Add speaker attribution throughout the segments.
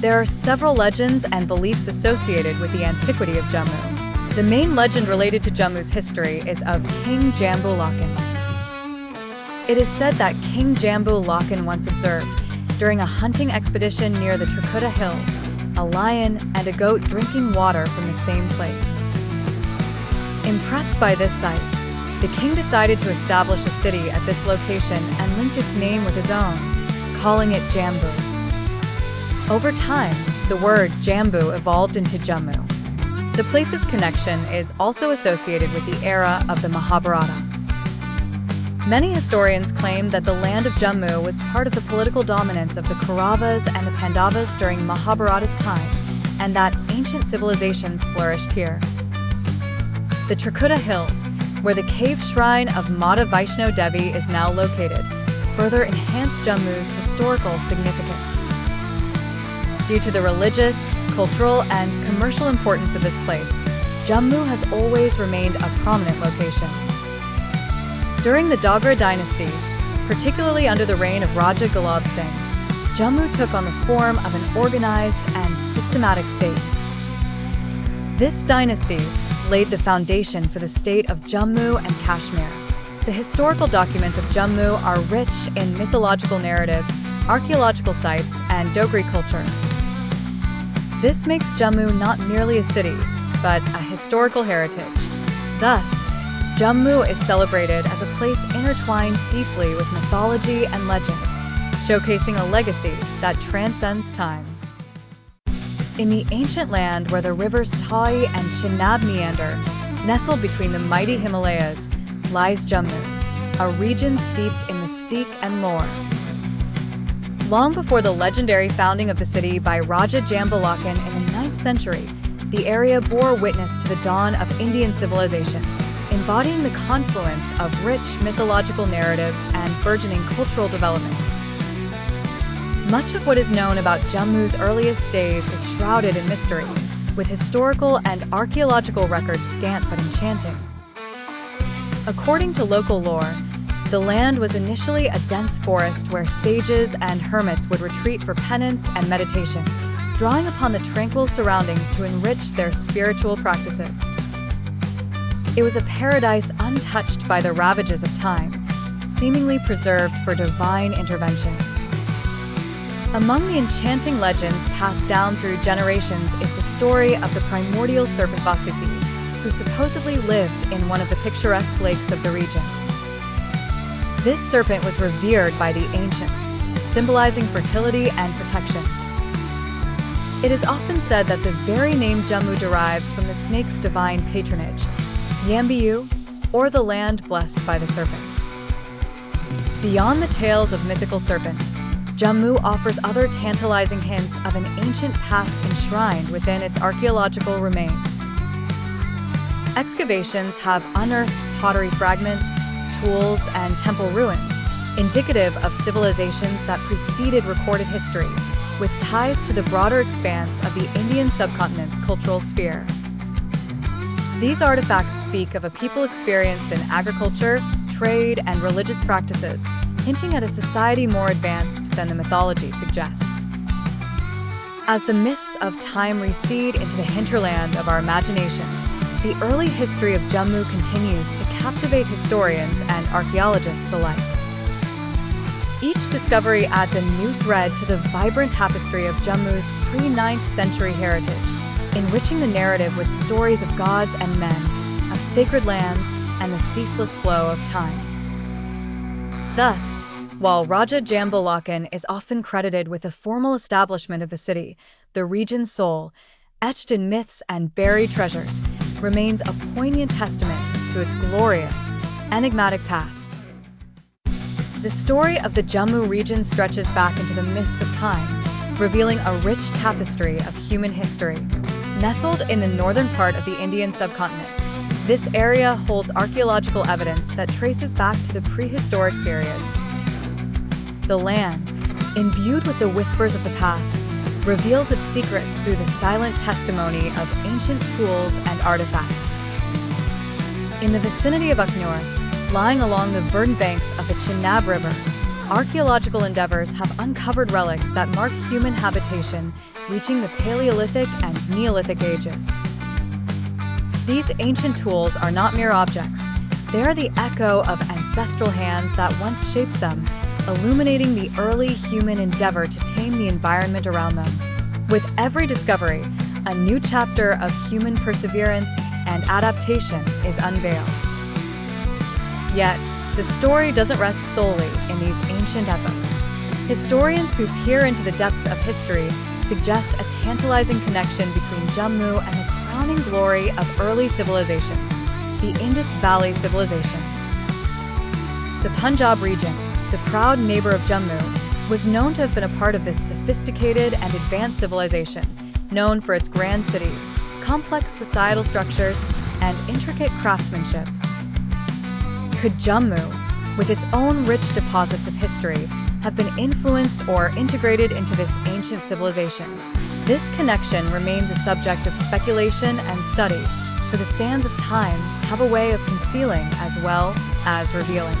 Speaker 1: There are several legends and beliefs associated with the antiquity of Jammu. The main legend related to Jammu's history is of King Jambu Lakan. It is said that King Jambu Lakan once observed, during a hunting expedition near the Trikuta Hills, a lion and a goat drinking water from the same place. Impressed by this sight, the king decided to establish a city at this location and linked its name with his own, calling it Jambu. Over time, the word Jambu evolved into Jammu. The place's connection is also associated with the era of the Mahabharata. Many historians claim that the land of Jammu was part of the political dominance of the Kauravas and the Pandavas during Mahabharata's time, and that ancient civilizations flourished here. The Trikuta Hills, where the cave shrine of Mata Vaishno Devi is now located, further enhanced Jammu's historical significance. Due to the religious, cultural, and commercial importance of this place, Jammu has always remained a prominent location. During the Dogra dynasty, particularly under the reign of Raja Gulab Singh, Jammu took on the form of an organized and systematic state. This dynasty laid the foundation for the state of Jammu and Kashmir. The historical documents of Jammu are rich in mythological narratives, archaeological sites, and Dogri culture. This makes Jammu not merely a city, but a historical heritage. Thus, Jammu is celebrated as a place intertwined deeply with mythology and legend, showcasing a legacy that transcends time. In the ancient land where the rivers Tai and Chenab meander, nestled between the mighty Himalayas, lies Jammu, a region steeped in mystique and lore. Long before the legendary founding of the city by Raja Jambu Lakan in the 9th century, the area bore witness to the dawn of Indian civilization, embodying the confluence of rich mythological narratives and burgeoning cultural developments. Much of what is known about Jammu's earliest days is shrouded in mystery, with historical and archaeological records scant but enchanting. According to local lore, the land was initially a dense forest where sages and hermits would retreat for penance and meditation, drawing upon the tranquil surroundings to enrich their spiritual practices. It was a paradise untouched by the ravages of time, seemingly preserved for divine intervention. Among the enchanting legends passed down through generations is the story of the primordial serpent Vasuki, who supposedly lived in one of the picturesque lakes of the region. This serpent was revered by the ancients, symbolizing fertility and protection. It is often said that the very name Jammu derives from the snake's divine patronage, Yambiyu, or the land blessed by the serpent. Beyond the tales of mythical serpents, Jammu offers other tantalizing hints of an ancient past enshrined within its archaeological remains. Excavations have unearthed pottery fragments, tools, and temple ruins, indicative of civilizations that preceded recorded history, with ties to the broader expanse of the Indian subcontinent's cultural sphere. These artifacts speak of a people experienced in agriculture, trade, and religious practices, hinting at a society more advanced than the mythology suggests. As the mists of time recede into the hinterland of our imagination, the early history of Jammu continues to captivate historians and archaeologists alike. Each discovery adds a new thread to the vibrant tapestry of Jammu's pre-9th century heritage, enriching the narrative with stories of gods and men, of sacred lands, and the ceaseless flow of time. Thus, while Raja Jambu Lakan is often credited with the formal establishment of the city, the region's soul, etched in myths and buried treasures, remains a poignant testament to its glorious, enigmatic past. The story of the Jammu region stretches back into the mists of time, revealing a rich tapestry of human history. Nestled in the northern part of the Indian subcontinent, this area holds archaeological evidence that traces back to the prehistoric period. The land, imbued with the whispers of the past, reveals its secrets through the silent testimony of ancient tools and artifacts. In the vicinity of Aknur, lying along the verdant banks of the Chenab River, archaeological endeavors have uncovered relics that mark human habitation, reaching the Paleolithic and Neolithic ages. These ancient tools are not mere objects. They are the echo of ancestral hands that once shaped them, illuminating the early human endeavor to tame the environment around them. With every discovery, a new chapter of human perseverance and adaptation is unveiled. Yet, the story doesn't rest solely in these ancient epochs. Historians who peer into the depths of history suggest a tantalizing connection between Jammu and the crowning glory of early civilizations, the Indus Valley Civilization. The Punjab region, the proud neighbor of Jammu, was known to have been a part of this sophisticated and advanced civilization, known for its grand cities, complex societal structures, and intricate craftsmanship. Could Jammu, with its own rich deposits of history, have been influenced or integrated into this ancient civilization? This connection remains a subject of speculation and study, for the sands of time have a way of concealing as well as revealing.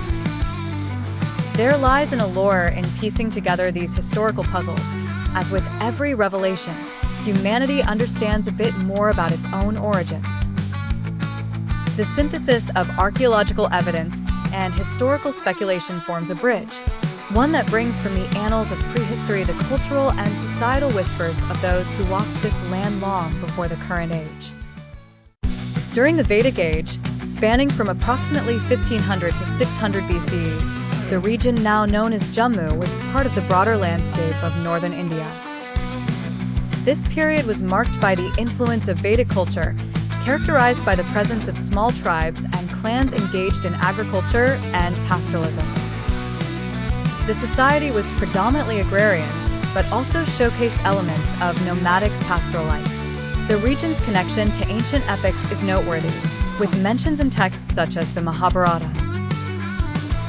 Speaker 1: There lies an allure in piecing together these historical puzzles, as with every revelation, humanity understands a bit more about its own origins. The synthesis of archaeological evidence and historical speculation forms a bridge, one that brings from the annals of prehistory the cultural and societal whispers of those who walked this land long before the current age. During the Vedic Age, spanning from approximately 1500 to 600 BCE, the region now known as Jammu was part of the broader landscape of northern India. This period was marked by the influence of Vedic culture, characterized by the presence of small tribes and clans engaged in agriculture and pastoralism. The society was predominantly agrarian, but also showcased elements of nomadic pastoral life. The region's connection to ancient epics is noteworthy, with mentions in texts such as the Mahabharata.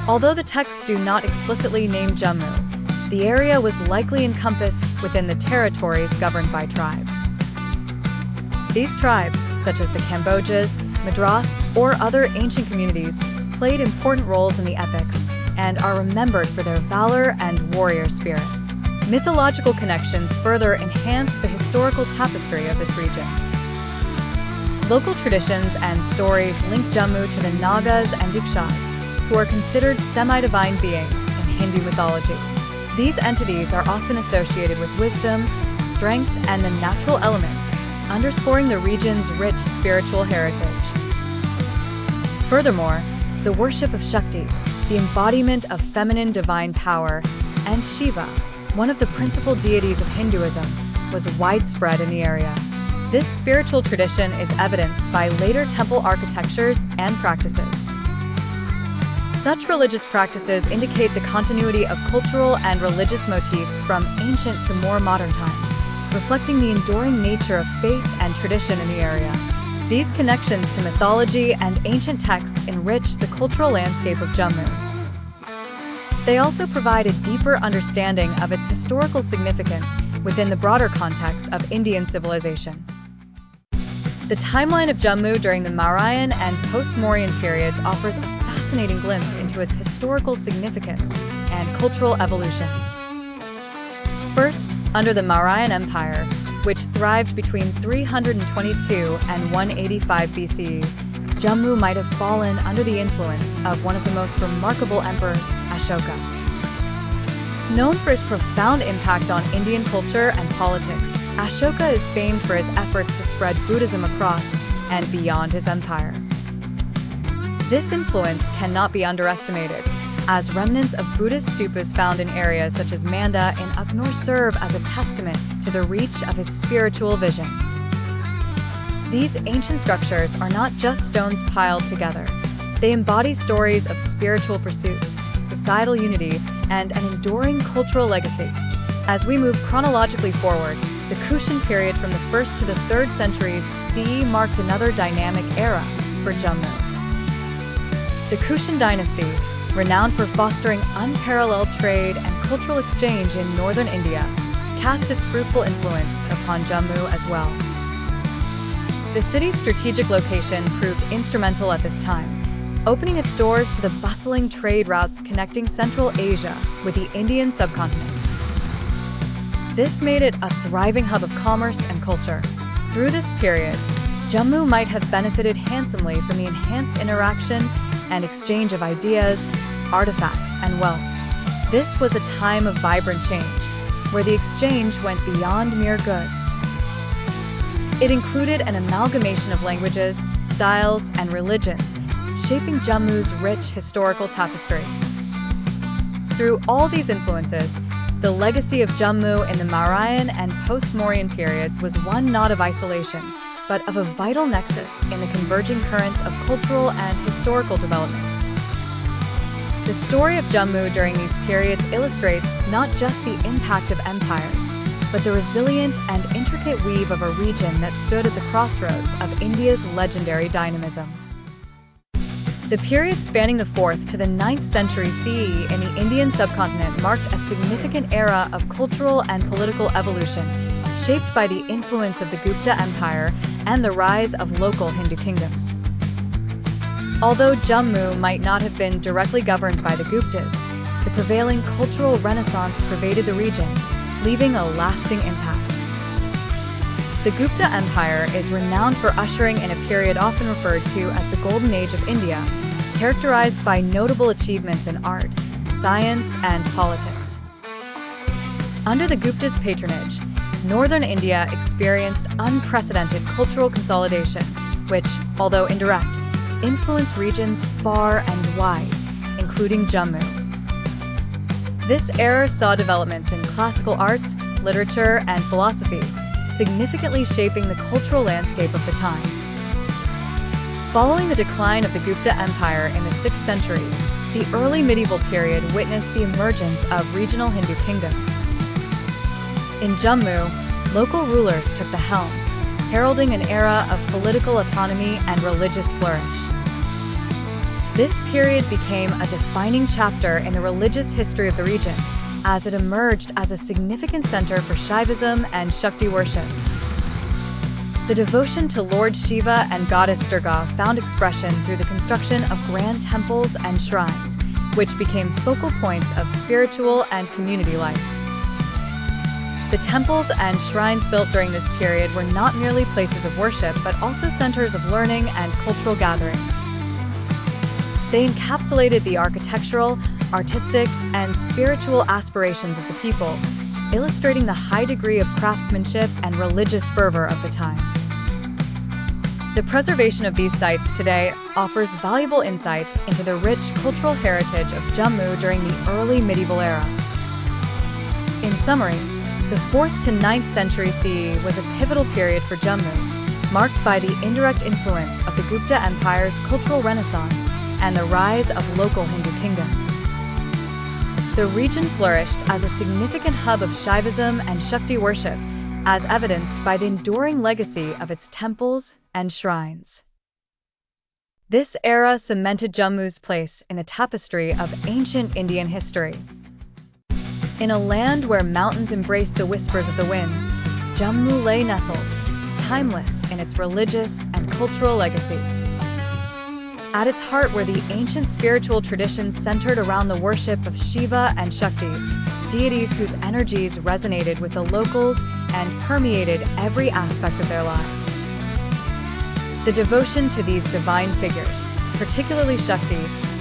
Speaker 1: Although the texts do not explicitly name Jammu, the area was likely encompassed within the territories governed by tribes. These tribes, such as the Kambojas, Madras, or other ancient communities, played important roles in the epics and are remembered for their valor and warrior spirit. Mythological connections further enhance the historical tapestry of this region. Local traditions and stories link Jammu to the Nagas and Ikshas, who are considered semi-divine beings in Hindu mythology. These entities are often associated with wisdom, strength, and the natural elements, underscoring the region's rich spiritual heritage. Furthermore, the worship of Shakti, the embodiment of feminine divine power, and Shiva, one of the principal deities of Hinduism, was widespread in the area. This spiritual tradition is evidenced by later temple architectures and practices. Such religious practices indicate the continuity of cultural and religious motifs from ancient to more modern times, reflecting the enduring nature of faith and tradition in the area. These connections to mythology and ancient texts enrich the cultural landscape of Jammu. They also provide a deeper understanding of its historical significance within the broader context of Indian civilization. The timeline of Jammu during the Mauryan and post-Mauryan periods offers a fascinating glimpse into its historical significance and cultural evolution. First, under the Mauryan Empire, which thrived between 322 and 185 BCE, Jammu might have fallen under the influence of one of the most remarkable emperors, Ashoka. Known for his profound impact on Indian culture and politics, Ashoka is famed for his efforts to spread Buddhism across and beyond his empire. This influence cannot be underestimated, as remnants of Buddhist stupas found in areas such as Manda in Upnor serve as a testament to the reach of his spiritual vision. These ancient structures are not just stones piled together. They embody stories of spiritual pursuits, societal unity, and an enduring cultural legacy. As we move chronologically forward, the Kushan period from the 1st to the 3rd centuries CE marked another dynamic era for Jammu. The Kushan dynasty, renowned for fostering unparalleled trade and cultural exchange in northern India, cast its fruitful influence upon Jammu as well. The city's strategic location proved instrumental at this time, opening its doors to the bustling trade routes connecting Central Asia with the Indian subcontinent. This made it a thriving hub of commerce and culture. Through this period, Jammu might have benefited handsomely from the enhanced interaction and exchange of ideas, artifacts, and wealth. This was a time of vibrant change, where the exchange went beyond mere goods. It included an amalgamation of languages, styles, and religions, shaping Jammu's rich historical tapestry. Through all these influences, the legacy of Jammu in the Mauryan and post-Mauryan periods was one not of isolation, but of a vital nexus in the converging currents of cultural and historical development. The story of Jammu during these periods illustrates not just the impact of empires, but the resilient and intricate weave of a region that stood at the crossroads of India's legendary dynamism. The period spanning the 4th to the 9th century CE in the Indian subcontinent marked a significant era of cultural and political evolution, shaped by the influence of the Gupta Empire and the rise of local Hindu kingdoms. Although Jammu might not have been directly governed by the Guptas, the prevailing cultural renaissance pervaded the region, leaving a lasting impact. The Gupta Empire is renowned for ushering in a period often referred to as the Golden Age of India, characterized by notable achievements in art, science, and politics. Under the Gupta's patronage, northern India experienced unprecedented cultural consolidation, which, although indirect, influenced regions far and wide, including Jammu. This era saw developments in classical arts, literature, and philosophy, significantly shaping the cultural landscape of the time. Following the decline of the Gupta Empire in the 6th century, the early medieval period witnessed the emergence of regional Hindu kingdoms. In Jammu, local rulers took the helm, heralding an era of political autonomy and religious flourish. This period became a defining chapter in the religious history of the region, as it emerged as a significant center for Shaivism and Shakti worship. The devotion to Lord Shiva and Goddess Durga found expression through the construction of grand temples and shrines, which became focal points of spiritual and community life. The temples and shrines built during this period were not merely places of worship, but also centers of learning and cultural gatherings. They encapsulated the architectural, artistic, and spiritual aspirations of the people, illustrating the high degree of craftsmanship and religious fervor of the times. The preservation of these sites today offers valuable insights into the rich cultural heritage of Jammu during the early medieval era. In summary, the 4th to 9th century CE was a pivotal period for Jammu, marked by the indirect influence of the Gupta Empire's cultural renaissance and the rise of local Hindu kingdoms. The region flourished as a significant hub of Shaivism and Shakti worship, as evidenced by the enduring legacy of its temples and shrines. This era cemented Jammu's place in the tapestry of ancient Indian history. In a land where mountains embraced the whispers of the winds, Jammu lay nestled, timeless in its religious and cultural legacy. At its heart were the ancient spiritual traditions centered around the worship of Shiva and Shakti, deities whose energies resonated with the locals and permeated every aspect of their lives. The devotion to these divine figures, particularly Shakti,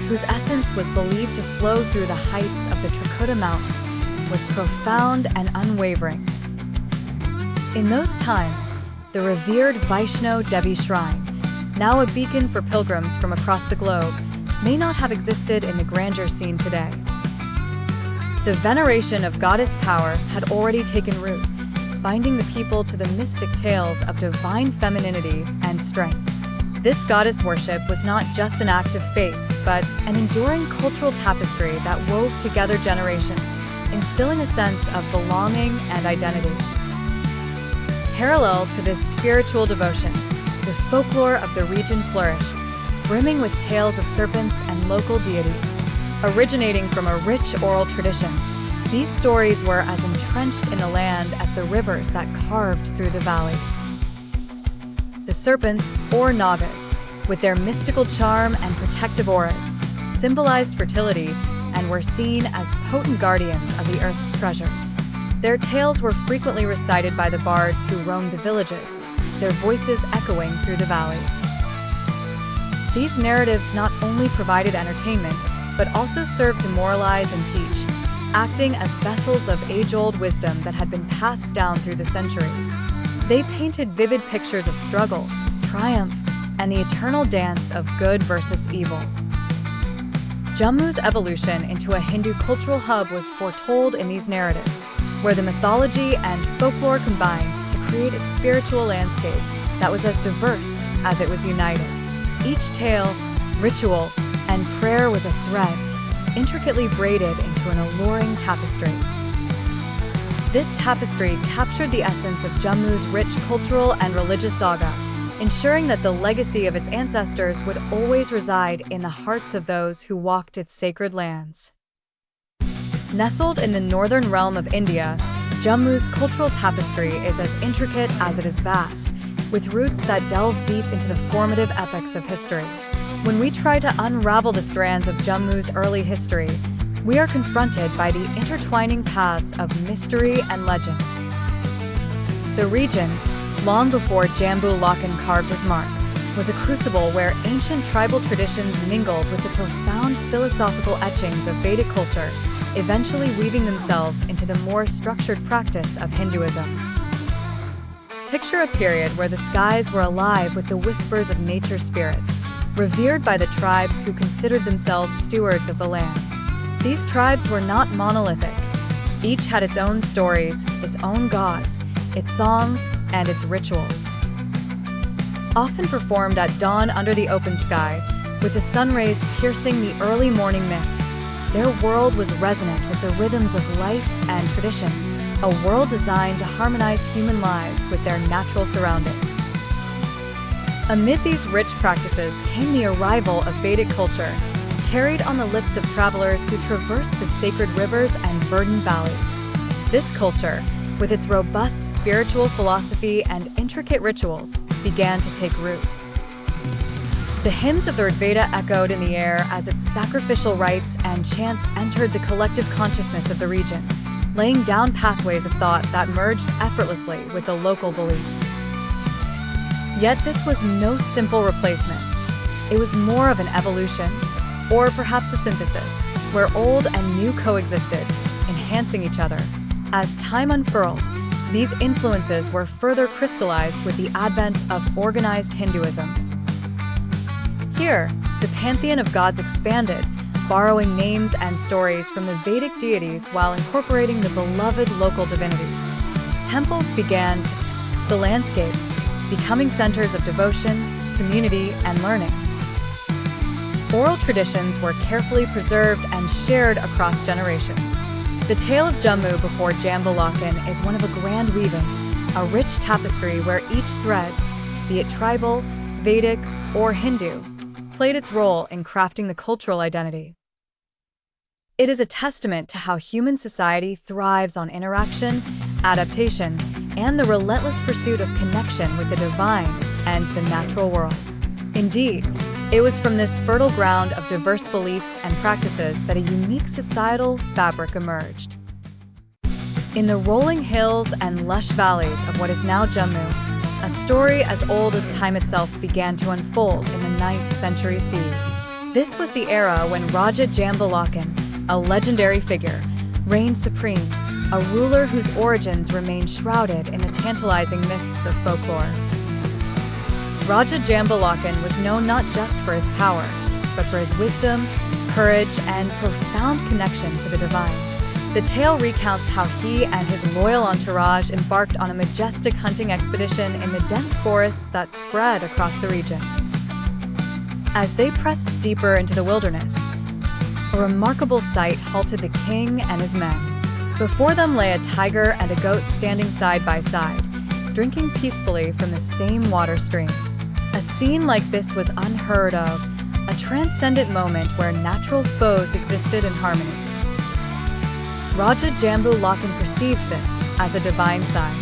Speaker 1: whose essence was believed to flow through the heights of the Trikuta Mountains, was profound and unwavering. In those times, the revered Vaishno Devi Shrine, now a beacon for pilgrims from across the globe, may not have existed in the grandeur seen today. The veneration of goddess power had already taken root, binding the people to the mystic tales of divine femininity and strength. This goddess worship was not just an act of faith, but an enduring cultural tapestry that wove together generations, instilling a sense of belonging and identity. Parallel to this spiritual devotion, the folklore of the region flourished, brimming with tales of serpents and local deities. Originating from a rich oral tradition, these stories were as entrenched in the land as the rivers that carved through the valleys. The serpents, or nagas, with their mystical charm and protective auras, symbolized fertility and were seen as potent guardians of the earth's treasures. Their tales were frequently recited by the bards who roamed the villages, their voices echoing through the valleys. These narratives not only provided entertainment, but also served to moralize and teach, acting as vessels of age-old wisdom that had been passed down through the centuries. They painted vivid pictures of struggle, triumph, and the eternal dance of good versus evil. Jammu's evolution into a Hindu cultural hub was foretold in these narratives, where the mythology and folklore combined to create a spiritual landscape that was as diverse as it was united. Each tale, ritual, and prayer was a thread, intricately braided into an alluring tapestry. This tapestry captured the essence of Jammu's rich cultural and religious saga, ensuring that the legacy of its ancestors would always reside in the hearts of those who walked its sacred lands. Nestled in the northern realm of India, Jammu's cultural tapestry is as intricate as it is vast, with roots that delve deep into the formative epochs of history. When we try to unravel the strands of Jammu's early history, we are confronted by the intertwining paths of mystery and legend. The region, long before Jambu Loken carved his mark, was a crucible where ancient tribal traditions mingled with the profound philosophical etchings of Vedic culture, eventually weaving themselves into the more structured practice of Hinduism. Picture a period where the skies were alive with the whispers of nature spirits, revered by the tribes who considered themselves stewards of the land. These tribes were not monolithic. Each had its own stories, its own gods, its songs, and its rituals. Often performed at dawn under the open sky, with the sun rays piercing the early morning mist, their world was resonant with the rhythms of life and tradition, a world designed to harmonize human lives with their natural surroundings. Amid these rich practices came the arrival of Vedic culture, carried on the lips of travelers who traversed the sacred rivers and verdant valleys. This culture, with its robust spiritual philosophy and intricate rituals, began to take root. The hymns of the Rigveda echoed in the air as its sacrificial rites and chants entered the collective consciousness of the region, laying down pathways of thought that merged effortlessly with the local beliefs. Yet this was no simple replacement. It was more of an evolution, or perhaps a synthesis, where old and new coexisted, enhancing each other. As time unfurled, these influences were further crystallized with the advent of organized Hinduism. Here, the pantheon of gods expanded, borrowing names and stories from the Vedic deities while incorporating the beloved local divinities. Temples began to the landscapes, becoming centers of devotion, community, and learning. Oral traditions were carefully preserved and shared across generations. The tale of Jammu before Jambu Loken is one of a grand weaving, a rich tapestry where each thread, be it tribal, Vedic, or Hindu, played its role in crafting the cultural identity. It is a testament to how human society thrives on interaction, adaptation, and the relentless pursuit of connection with the divine and the natural world. Indeed, it was from this fertile ground of diverse beliefs and practices that a unique societal fabric emerged. In the rolling hills and lush valleys of what is now Jammu, a story as old as time itself began to unfold in the 9th century CE. This was the era when Raja Jambu Loken, a legendary figure, reigned supreme, a ruler whose origins remain shrouded in the tantalizing mists of folklore. Raja Jambu Loken was known not just for his power, but for his wisdom, courage, and profound connection to the divine. The tale recounts how he and his loyal entourage embarked on a majestic hunting expedition in the dense forests that spread across the region. As they pressed deeper into the wilderness, a remarkable sight halted the king and his men. Before them lay a tiger and a goat standing side by side, drinking peacefully from the same water stream. A scene like this was unheard of, a transcendent moment where natural foes existed in harmony. Raja Jambu Loken perceived this as a divine sign.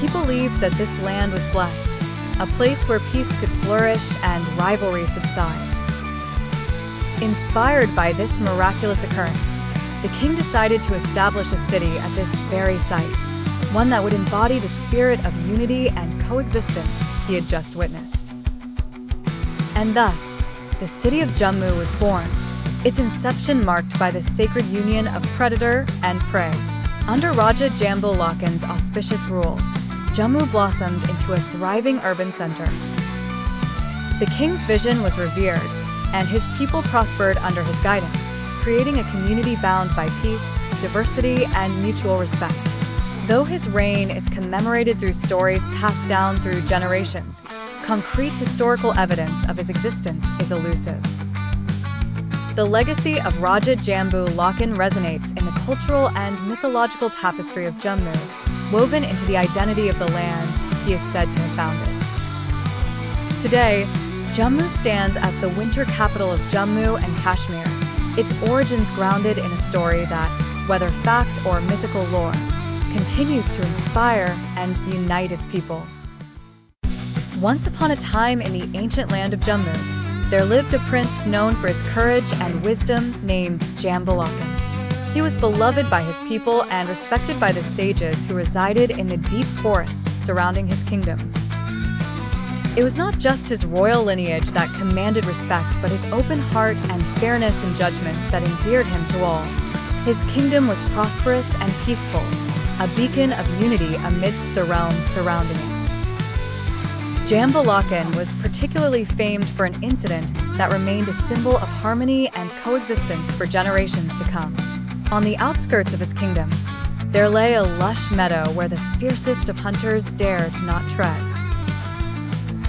Speaker 1: He believed that this land was blessed, a place where peace could flourish and rivalry subside. Inspired by this miraculous occurrence, the king decided to establish a city at this very site, one that would embody the spirit of unity and coexistence he had just witnessed. And thus, the city of Jammu was born, its inception marked by the sacred union of predator and prey. Under Raja Jambu Lakan's auspicious rule, Jammu blossomed into a thriving urban center. The king's vision was revered, and his people prospered under his guidance, creating a community bound by peace, diversity, and mutual respect. Though his reign is commemorated through stories passed down through generations, concrete historical evidence of his existence is elusive. The legacy of Raja Jambu Lakan resonates in the cultural and mythological tapestry of Jammu, woven into the identity of the land he is said to have founded. Today, Jammu stands as the winter capital of Jammu and Kashmir, its origins grounded in a story that, whether fact or mythical lore, continues to inspire and unite its people. Once upon a time in the ancient land of Jammu, there lived a prince known for his courage and wisdom named Jambu Lakan. He was beloved by his people and respected by the sages who resided in the deep forests surrounding his kingdom. It was not just his royal lineage that commanded respect, but his open heart and fairness in judgments that endeared him to all. His kingdom was prosperous and peaceful, a beacon of unity amidst the realms surrounding it. Jambu Lakan was particularly famed for an incident that remained a symbol of harmony and coexistence for generations to come. On the outskirts of his kingdom, there lay a lush meadow where the fiercest of hunters dared not tread.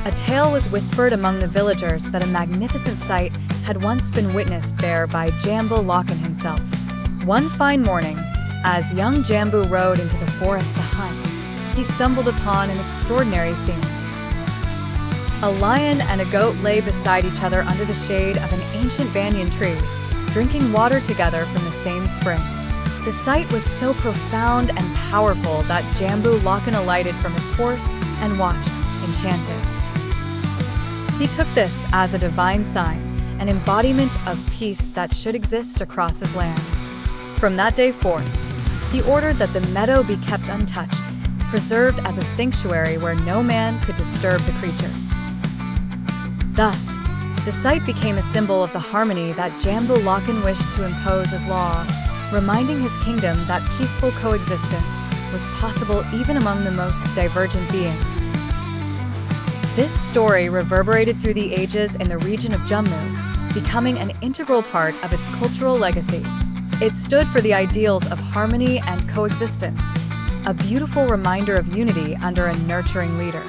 Speaker 1: A tale was whispered among the villagers that a magnificent sight had once been witnessed there by Jambu Lakan himself. One fine morning, as young Jambu rode into the forest to hunt, he stumbled upon an extraordinary scene. A lion and a goat lay beside each other under the shade of an ancient banyan tree, drinking water together from the same spring. The sight was so profound and powerful that Jambu Lakan alighted from his horse and watched, enchanted. He took this as a divine sign, an embodiment of peace that should exist across his lands. From that day forth, he ordered that the meadow be kept untouched, preserved as a sanctuary where no man could disturb the creatures. Thus, the site became a symbol of the harmony that Jambu Lakan wished to impose as law, reminding his kingdom that peaceful coexistence was possible even among the most divergent beings. This story reverberated through the ages in the region of Jammu, becoming an integral part of its cultural legacy. It stood for the ideals of harmony and coexistence, a beautiful reminder of unity under a nurturing leader.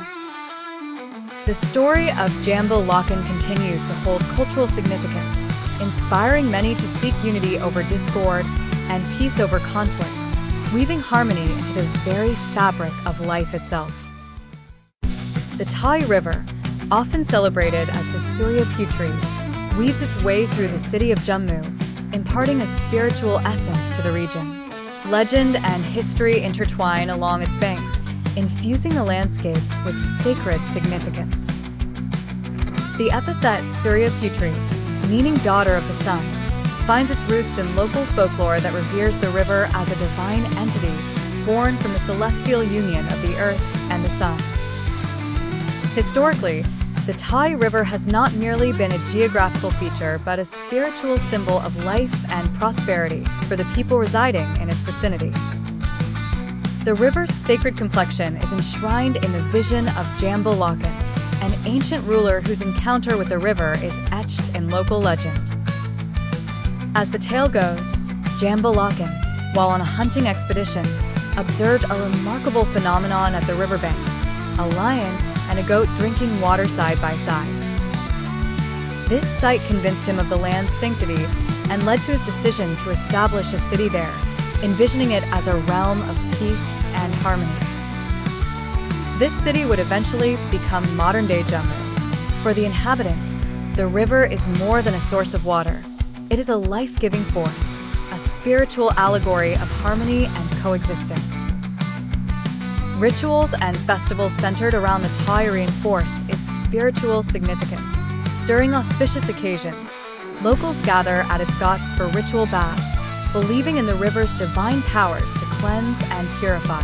Speaker 1: The story of Jambu Lakan continues to hold cultural significance, inspiring many to seek unity over discord and peace over conflict, weaving harmony into the very fabric of life itself. The Thai River, often celebrated as the Surya Putri, weaves its way through the city of Jammu, imparting a spiritual essence to the region. Legend and history intertwine along its banks, infusing the landscape with sacred significance. The epithet Surya Putri, meaning daughter of the sun, finds its roots in local folklore that reveres the river as a divine entity born from the celestial union of the earth and the sun. Historically, the Thai River has not merely been a geographical feature but a spiritual symbol of life and prosperity for the people residing in its vicinity. The river's sacred complexion is enshrined in the vision of Jambu Lakan, an ancient ruler whose encounter with the river is etched in local legend. As the tale goes, Jambu Lakan, while on a hunting expedition, observed a remarkable phenomenon at the riverbank: a lion and a goat drinking water side by side. This sight convinced him of the land's sanctity and led to his decision to establish a city there, envisioning it as a realm of peace and harmony. This city would eventually become modern-day Jammu. For the inhabitants, the river is more than a source of water. It is a life-giving force, a spiritual allegory of harmony and coexistence. Rituals and festivals centered around the Thai reinforce its spiritual significance. During auspicious occasions, locals gather at its ghats for ritual baths, believing in the river's divine powers to cleanse and purify.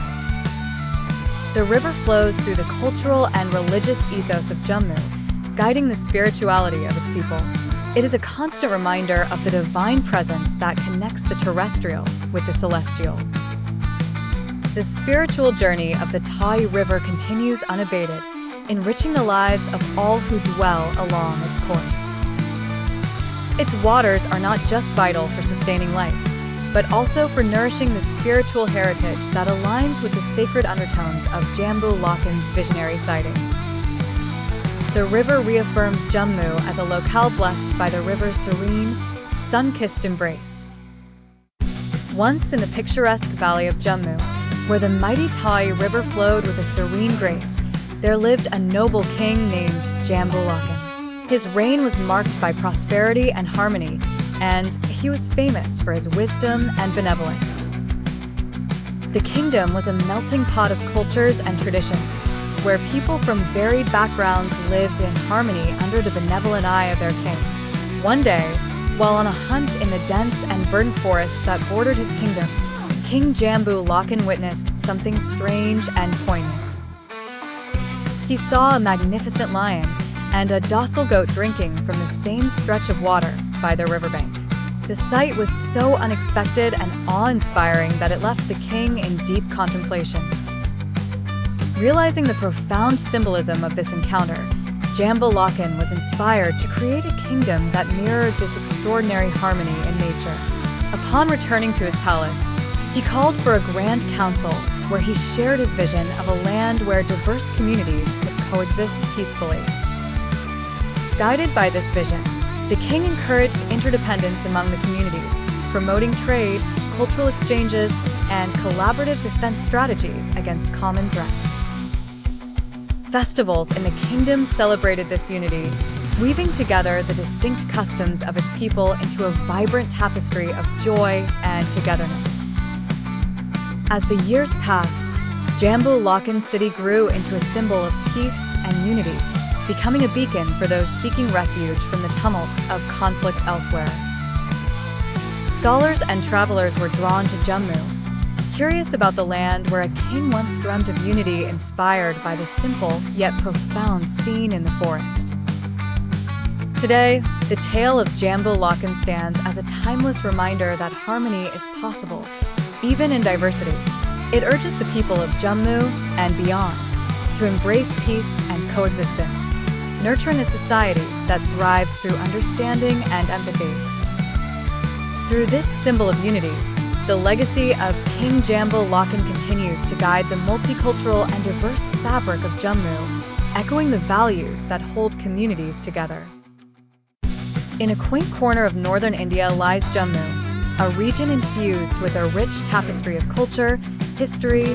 Speaker 1: The river flows through the cultural and religious ethos of Jammu, guiding the spirituality of its people. It is a constant reminder of the divine presence that connects the terrestrial with the celestial. The spiritual journey of the Thai River continues unabated, enriching the lives of all who dwell along its course. Its waters are not just vital for sustaining life, but also for nourishing the spiritual heritage that aligns with the sacred undertones of Jambu Lakan's visionary sighting. The river reaffirms Jammu as a locale blessed by the river's serene, sun-kissed embrace. Once in the picturesque valley of Jammu, where the mighty Thai River flowed with a serene grace, there lived a noble king named Jambu Lakan. His reign was marked by prosperity and harmony, and he was famous for his wisdom and benevolence. The kingdom was a melting pot of cultures and traditions, where people from varied backgrounds lived in harmony under the benevolent eye of their king. One day, while on a hunt in the dense and verdant forests that bordered his kingdom, King Jambu Lakan witnessed something strange and poignant. He saw a magnificent lion and a docile goat drinking from the same stretch of water by the riverbank. The sight was so unexpected and awe-inspiring that it left the king in deep contemplation. Realizing the profound symbolism of this encounter, Jambu Lakan was inspired to create a kingdom that mirrored this extraordinary harmony in nature. Upon returning to his palace, he called for a grand council where he shared his vision of a land where diverse communities could coexist peacefully. Guided by this vision, the king encouraged interdependence among the communities, promoting trade, cultural exchanges, and collaborative defense strategies against common threats. Festivals in the kingdom celebrated this unity, weaving together the distinct customs of its people into a vibrant tapestry of joy and togetherness. As the years passed, Jambu Lakan city grew into a symbol of peace and unity, becoming a beacon for those seeking refuge from the tumult of conflict elsewhere. Scholars and travelers were drawn to Jammu, curious about the land where a king once dreamt of unity inspired by the simple yet profound scene in the forest. Today, the tale of Jambu Lakan stands as a timeless reminder that harmony is possible, even in diversity. It urges the people of Jammu and beyond to embrace peace and coexistence, nurturing a society that thrives through understanding and empathy. Through this symbol of unity, the legacy of King Jambu Lakan continues to guide the multicultural and diverse fabric of Jammu, echoing the values that hold communities together. In a quaint corner of northern India lies Jammu, a region infused with a rich tapestry of culture, history,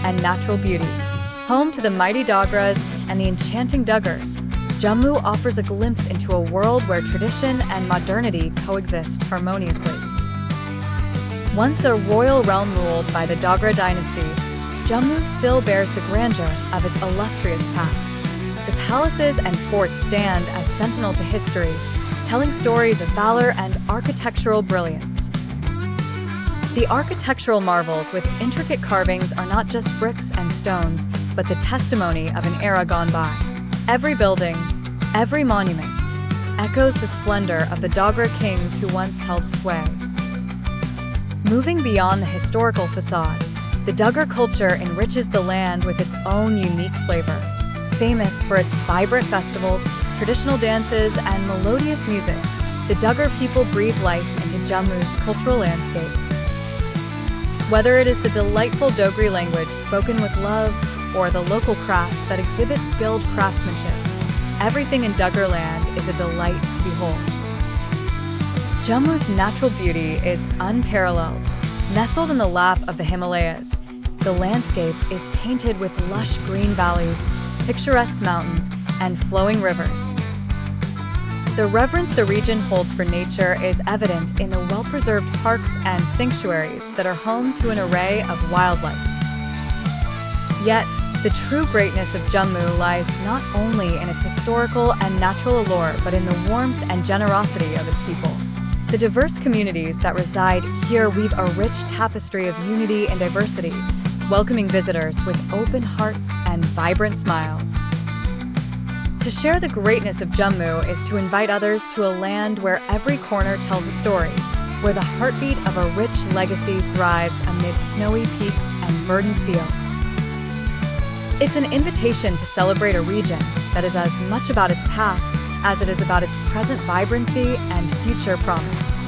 Speaker 1: and natural beauty. Home to the mighty Dogras and the enchanting Duggars, Jammu offers a glimpse into a world where tradition and modernity coexist harmoniously. Once a royal realm ruled by the Dogra dynasty, Jammu still bears the grandeur of its illustrious past. The palaces and forts stand as sentinel to history, telling stories of valor and architectural brilliance. The architectural marvels with intricate carvings are not just bricks and stones, but the testimony of an era gone by. Every building, every monument, echoes the splendor of the Dogra kings who once held sway. Moving beyond the historical facade, the Dogra culture enriches the land with its own unique flavor. Famous for its vibrant festivals, traditional dances, and melodious music, the Dogra people breathe life into Jammu's cultural landscape. Whether it is the delightful Dogri language spoken with love or the local crafts that exhibit skilled craftsmanship, everything in Dogra land is a delight to behold. Jammu's natural beauty is unparalleled. Nestled in the lap of the Himalayas, the landscape is painted with lush green valleys, picturesque mountains, and flowing rivers. The reverence the region holds for nature is evident in the well-preserved parks and sanctuaries that are home to an array of wildlife. Yet, the true greatness of Jammu lies not only in its historical and natural allure, but in the warmth and generosity of its people. The diverse communities that reside here weave a rich tapestry of unity and diversity, welcoming visitors with open hearts and vibrant smiles. To share the greatness of Jammu is to invite others to a land where every corner tells a story, where the heartbeat of a rich legacy thrives amid snowy peaks and verdant fields. It's an invitation to celebrate a region that is as much about its past as it is about its present vibrancy and future promise.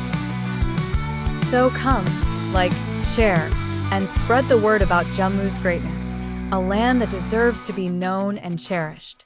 Speaker 1: So come, like, share, and spread the word about Jammu's greatness, a land that deserves to be known and cherished.